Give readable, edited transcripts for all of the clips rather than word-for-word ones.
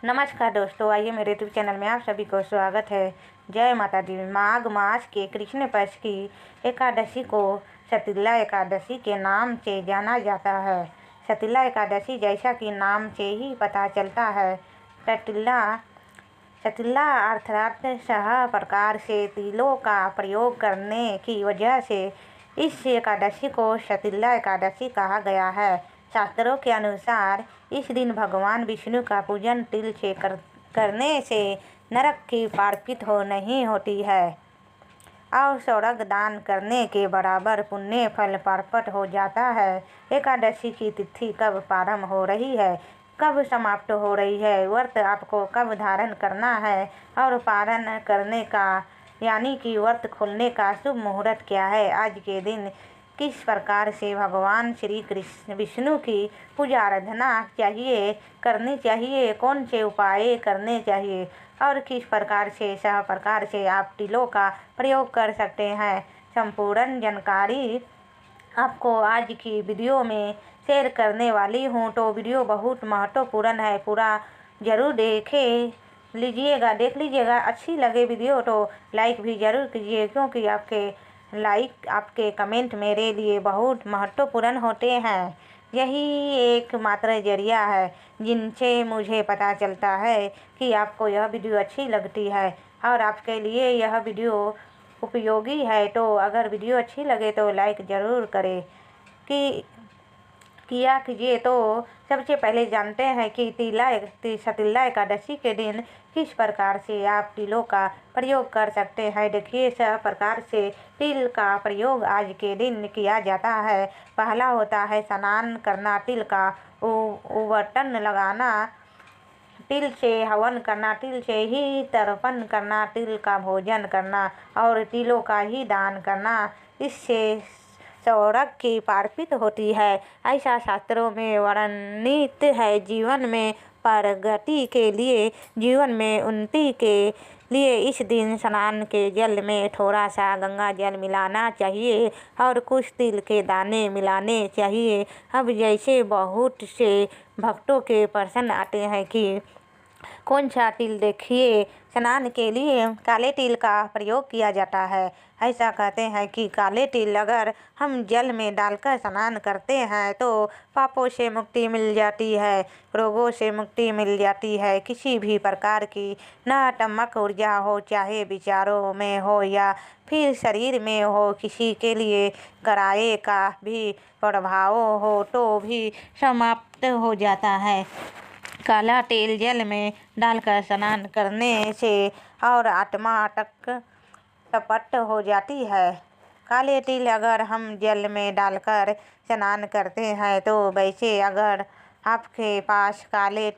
नमस्कार दोस्तों, आइए मेरे यूट्यूब चैनल में आप सभी को स्वागत है। जय माता दी। माघ मास के कृष्ण पक्ष की एकादशी को सतीला एकादशी के नाम से जाना जाता है। सतीला एकादशी जैसा कि नाम से ही पता चलता है, सतीला सतीला अर्थात सह प्रकार से तिलों का प्रयोग करने की वजह से इस एकादशी को सतीला एकादशी कहा गया है। शास्त्रों के अनुसार इस दिन भगवान विष्णु का पूजन तिल से करने से नरक की प्राप्ति नहीं होती है और स्वर्ग दान करने के बराबर पुण्य फल प्राप्त हो जाता है। एकादशी की तिथि कब प्रारंभ हो रही है, कब समाप्त हो रही है, व्रत आपको कब धारण करना है और पारण करने का यानी कि व्रत खोलने का शुभ मुहूर्त क्या है, आज के दिन किस प्रकार से भगवान श्री कृष्ण विष्णु की पूजा आराधना करनी चाहिए, कौन से उपाय करने चाहिए और किस प्रकार से आप तिलों का प्रयोग कर सकते हैं। संपूर्ण जानकारी आपको आज की वीडियो में शेयर करने वाली हूँ, तो वीडियो बहुत महत्वपूर्ण है, पूरा ज़रूर देख लीजिएगा। अच्छी लगे वीडियो तो लाइक भी ज़रूर कीजिए, क्योंकि आपके कमेंट मेरे लिए बहुत महत्वपूर्ण होते हैं। यही एकमात्र जरिया है जिनसे मुझे पता चलता है कि आपको यह वीडियो अच्छी लगती है और आपके लिए यह वीडियो उपयोगी है। तो अगर वीडियो अच्छी लगे तो लाइक ज़रूर करें किया कीजिए। तो सबसे पहले जानते हैं कि सतीला एकादशी के दिन किस प्रकार से आप तिलों का प्रयोग कर सकते हैं। देखिए, इस प्रकार से तिल का प्रयोग आज के दिन किया जाता है। पहला होता है स्नान करना, तिल का उबटन लगाना, तिल से हवन करना, तिल से ही तर्पण करना, तिल का भोजन करना और तिलों का ही दान करना। इससे स्वर्ग की प्राप्ति होती है, ऐसा शास्त्रों में वर्णित है। जीवन में प्रगति के लिए, जीवन में उन्नति के लिए इस दिन स्नान के जल में थोड़ा सा गंगा जल मिलाना चाहिए और कुछ तिल के दाने मिलाने चाहिए। अब जैसे बहुत से भक्तों के प्रश्न आते हैं कि कौन सा तिल, देखिए, स्नान के लिए काले तिल का प्रयोग किया जाता है। ऐसा कहते हैं कि काले तिल अगर हम जल में डालकर स्नान करते हैं तो पापों से मुक्ति मिल जाती है, रोगों से मुक्ति मिल जाती है। किसी भी प्रकार की नकारात्मक ऊर्जा हो, चाहे विचारों में हो या फिर शरीर में हो, किसी के लिए ग्रह का भी प्रभाव हो तो भी समाप्त हो जाता है। काला तेल जल में डालकर स्नान करने से और आत्मा टपट हो जाती है। काले तिल अगर हम जल में डालकर स्नान करते हैं तो वैसे अगर आपके पास काले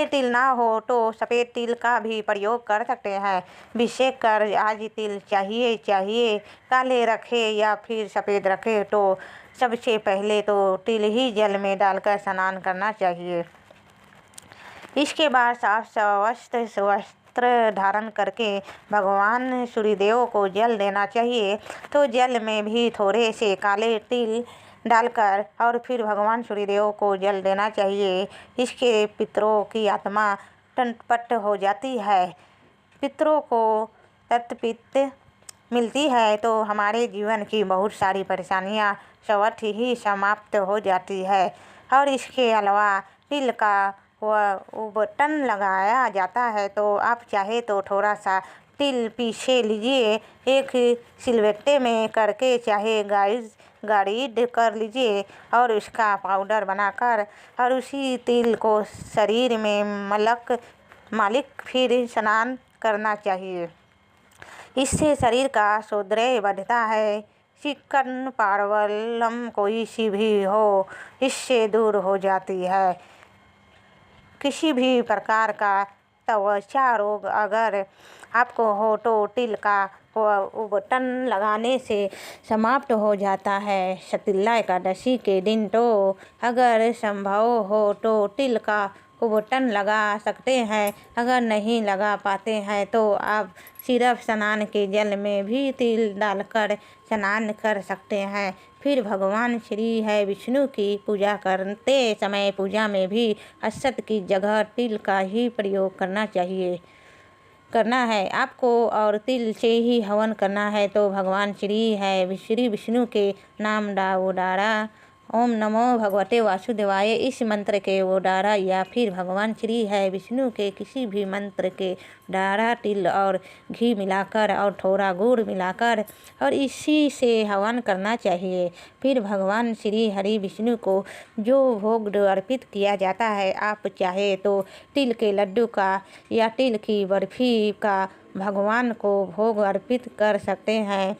तिल ना हो तो सफ़ेद तिल का भी प्रयोग कर सकते हैं। विशेषकर आज तिल चाहिए काले रखे या फिर सफ़ेद रखे तो सबसे पहले तो तिल ही जल में डालकर स्नान करना चाहिए। इसके बाद साफ वस्त्र धारण करके भगवान सूर्यदेव को जल देना चाहिए। तो जल में भी थोड़े से काले तिल डालकर और फिर भगवान सूर्यदेव को जल देना चाहिए। इसके पितरों की आत्मा तटपट हो जाती है, पितरों को तत्पित मिलती है, तो हमारे जीवन की बहुत सारी परेशानियां स्वतः ही समाप्त हो जाती है। और इसके अलावा तिल का उबटन लगाया जाता है, तो आप चाहे तो थोड़ा सा तिल पीसे लीजिए, एक सिलबट्टे में करके चाहे गाढ़ी कर लीजिए और उसका पाउडर बनाकर और उसी तिल को शरीर में मालिक फिर स्नान करना चाहिए। इससे शरीर का सौंदर्य बढ़ता है। चिकन प्रॉब्लम कोई सी भी हो, इससे दूर हो जाती है। किसी भी प्रकार का त्वचा रोग अगर आपको हो तो तिल का बटन लगाने से समाप्त हो जाता है। सतीला एकादशी के दिन तो अगर संभव हो तो तिल का बटन लगा सकते हैं। अगर नहीं लगा पाते हैं तो आप सिर्फ स्नान के जल में भी तिल डालकर स्नान कर सकते हैं। फिर भगवान श्री है विष्णु की पूजा करते समय पूजा में भी अक्षत की जगह तिल का ही प्रयोग करना है आपको और तिल से ही हवन करना है। तो भगवान श्री है विष्णु के नाम उडारा ओम नमो भगवते वासुदेवाय इस मंत्र के उडारा या फिर भगवान श्री है विष्णु के किसी भी मंत्र के डारा तिल और घी मिलाकर और थोड़ा गुड़ मिलाकर और इसी से हवन करना चाहिए। फिर भगवान श्री हरि विष्णु को जो भोग अर्पित किया जाता है, आप चाहे तो तिल के लड्डू का या तिल की बर्फी का भगवान को भोग अर्पित कर सकते हैं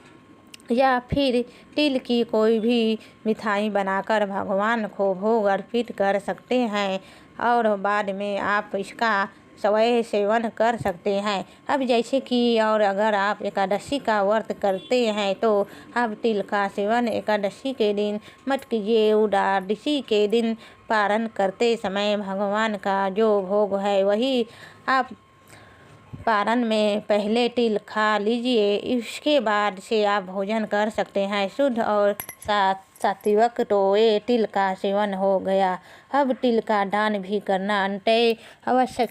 या फिर तिल की कोई भी मिठाई बनाकर भगवान को भोग अर्पित कर सकते हैं और बाद में आप इसका स्वयं सेवन कर सकते हैं। अब जैसे कि और अगर आप एकादशी का व्रत करते हैं तो आप तिल का सेवन एकादशी के दिन मत कीजिए। एकादशी के दिन पारण करते समय भगवान का जो भोग है वही आप पारण में पहले तिल खा लीजिए, इसके बाद से आप भोजन कर सकते हैं। शुद्ध और सात्विक तो ये तिल का सेवन हो गया। अब तिल का दान भी करना अत्यंत आवश्यक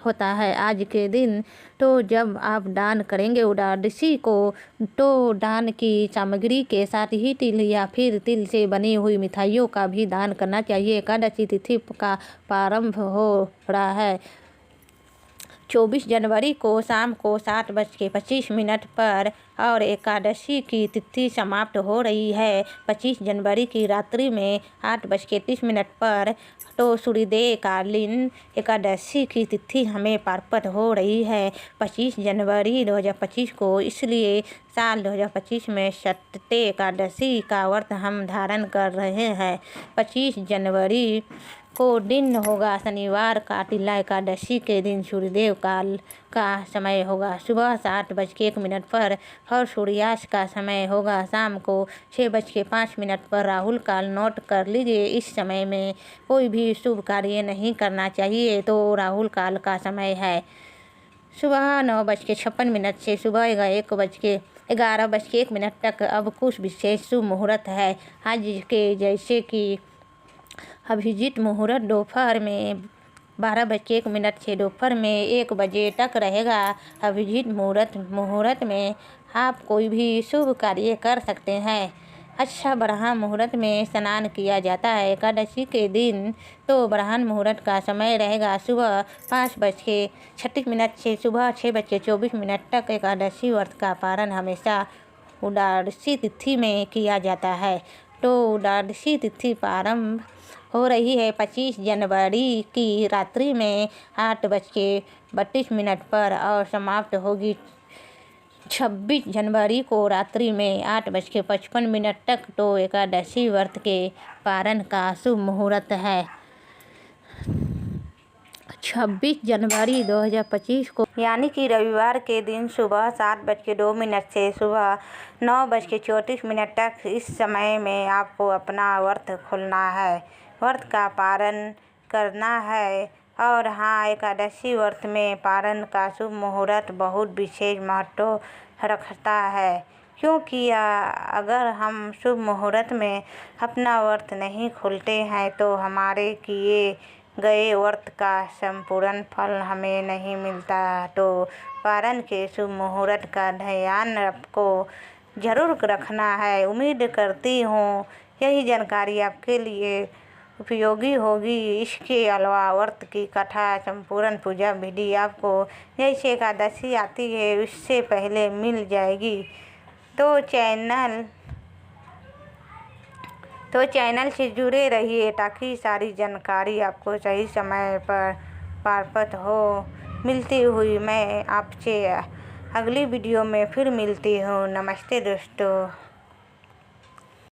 होता है आज के दिन। तो जब आप दान करेंगे एकादशी को तो दान की सामग्री के साथ ही तिल या फिर तिल से बनी हुई मिठाइयों का भी दान करना चाहिए। एकादशी तिथि का प्रारंभ हो रहा है 24 जनवरी को शाम को 7:25 पर और एकादशी की तिथि समाप्त हो रही है 25 जनवरी की रात्रि में 8:30 पर। तो सूर्योदय कालीन एकादशी की तिथि हमें प्राप्त हो रही है 25 जनवरी 2025 को। इसलिए साल 2025 में सत्य एकादशी का व्रत हम धारण कर रहे हैं। 25 जनवरी को दिन होगा शनिवार का। तिला एकादशी के दिन सूर्योदय काल का समय होगा सुबह 7:01 पर और सूर्यास्त का समय होगा शाम को 6:05 पर। राहुल काल नोट कर लीजिए। इस समय में कोई भी शुभ कार्य नहीं करना चाहिए। तो राहुल काल का समय है सुबह 9:56 से सुबह 11:01 तक। अब कुछ विशेष शुभ मुहूर्त है आज के, जैसे कि अभिजीत मुहूर्त दोपहर में 12:01 से दोपहर में 1 बजे तक रहेगा। अभिजीत मुहूर्त में आप कोई भी शुभ कार्य कर सकते हैं। अच्छा ब्राह्मण मुहूर्त में स्नान किया जाता है एकादशी के दिन। तो ब्राह्मण मुहूर्त का समय रहेगा सुबह 5:36 से सुबह 6:24 तक। एकादशी व्रत का पारण हमेशा एकादशी तिथि में किया जाता है। तो एकादशी तिथि प्रारंभ हो रही है 25 जनवरी की रात्रि में 8:32 पर और समाप्त होगी 26 जनवरी को रात्रि में 8:55 तक। तो एकादशी व्रत के पारण का शुभ मुहूर्त है 26 जनवरी 2025 को, यानी कि रविवार के दिन सुबह 7:02 से सुबह 9:34 तक। इस समय में आपको अपना व्रत खोलना है, व्रत का पारण करना है। और हाँ, एकादशी व्रत में पारण का शुभ मुहूर्त बहुत विशेष महत्व रखता है, क्योंकि अगर हम शुभ मुहूर्त में अपना व्रत नहीं खोलते हैं तो हमारे किए गए व्रत का संपूर्ण फल हमें नहीं मिलता। तो पारण के शुभ मुहूर्त का ध्यान आपको ज़रूर रखना है। उम्मीद करती हूँ यही जानकारी आपके लिए उपयोगी होगी। इसके अलावा व्रत की कथा संपूर्ण पूजा विधि आपको जैसे एकादशी आती है उससे पहले मिल जाएगी। तो चैनल से जुड़े रहिए ताकि सारी जानकारी आपको सही समय पर प्राप्त हो। मिलती हुई मैं आपसे अगली वीडियो में फिर मिलती हूँ। नमस्ते दोस्तों।